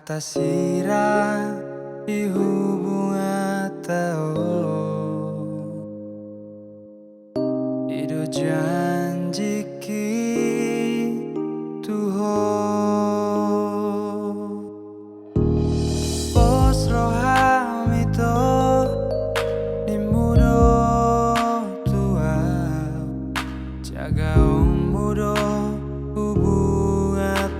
Kata sirah di hubungan Ido janji ki tuho Pos rohami to di mudo tua Jaga om mudo hubungan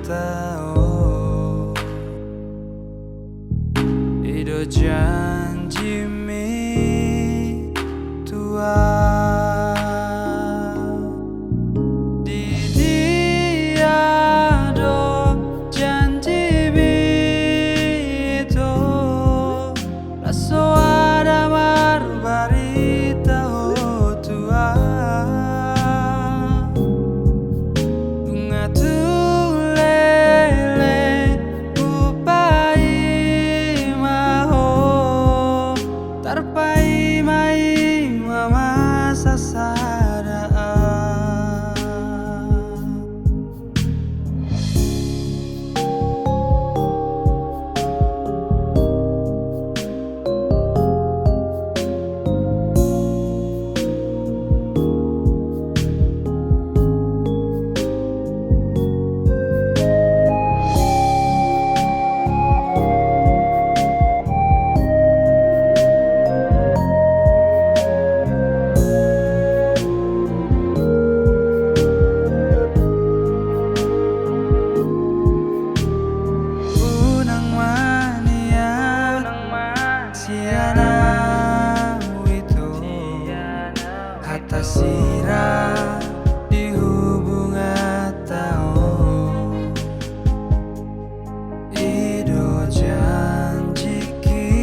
Ido janji mi tua Di dia do janji mi itu Raso ada barbarita ho tua Bunga tulele upai Tarpai mai mama sasada Kata sirah di hubungan Ido janji ki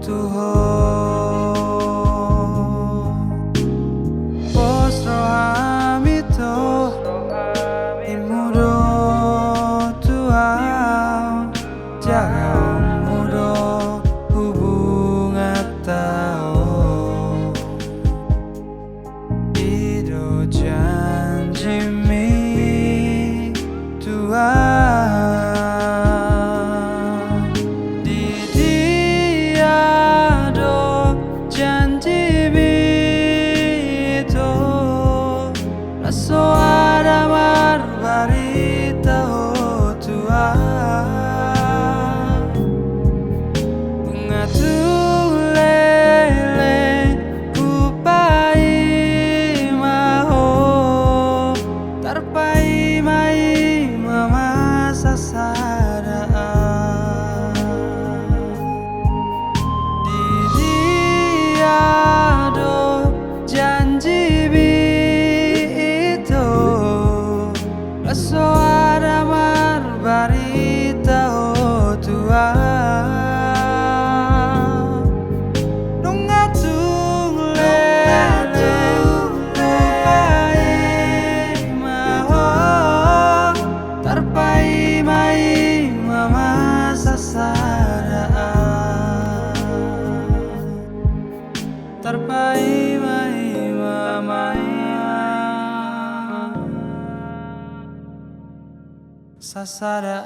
tuho Pos rohami to imudo tua Jaga mudo hubungan janji mi tua Di dia do janji mi itu Raso ada barbarita ho tua Bunga tulele upai Tarpai mai mama sasada Di dia do janji bi itu Raso ada barbarita ho tua Tarpai mai mama sasada Tarpai mai mama sasada